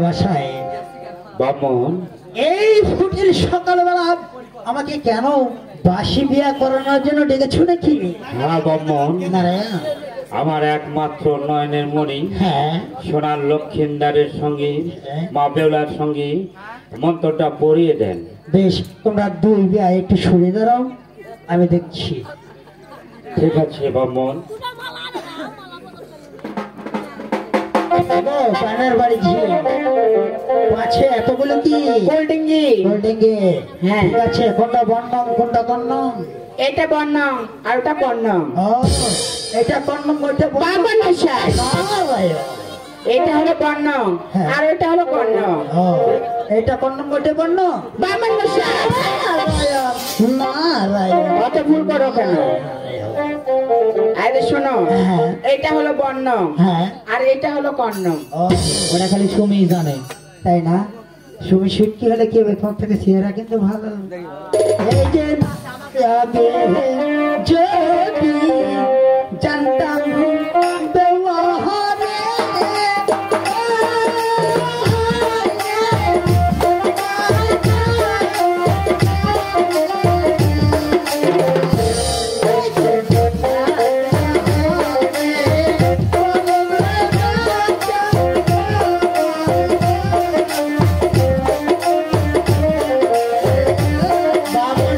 বাসায় বামন এই ফুটির সকালবেলা আমাকে কেন বাসি বিয়া করানোর জন্য ডেকেছো নাকি? হ্যাঁ বামন, নারায়ণ আমার একমাত্র নয়নের মণি হ্যাঁ সোনার লক্ষিন্দারের সঙ্গে মা বেউলার সঙ্গে মন্ত্রটা পড়িয়ে দেন। বেশ, তোমরা দুই বিয়া একটু সরে দাঁড়াও, আমি দেখছি। ঠিক আছে বামন। পানের বাড়ি ঝিল আছে এতগুলো কি কোল্ডিঙ্গি হোল্ডিংয়ে? হ্যাঁ। ঠিক আছে, কোনটা বর্ণম কোনটা কর্ণম? এটা বর্ণম আর ওটা কর্ণম। ও, এটা কর্ণম ওইটা বাবা নশাই, এটা হলো বর্ণম হ্যাঁ। আর ওটা হলো কর্ণম। ও, এটা কর্ণম ওইটা বর্ণ? বাবা নশাই, নারায়ণ অত ভুল করো কেন? আরে শোনো, হ্যাঁ। এটা হলো বর্ণম হ্যাঁ। আর এটা হলো কর্ণম। ও, ওটা খালি সুমি জানে, তাই না? সুমি সুটকি হলে কি হবে? পর থেকে চেহারা কিন্তু ভালো। এই যে যাবে যদি জানতাম ব্যবহারে বাবা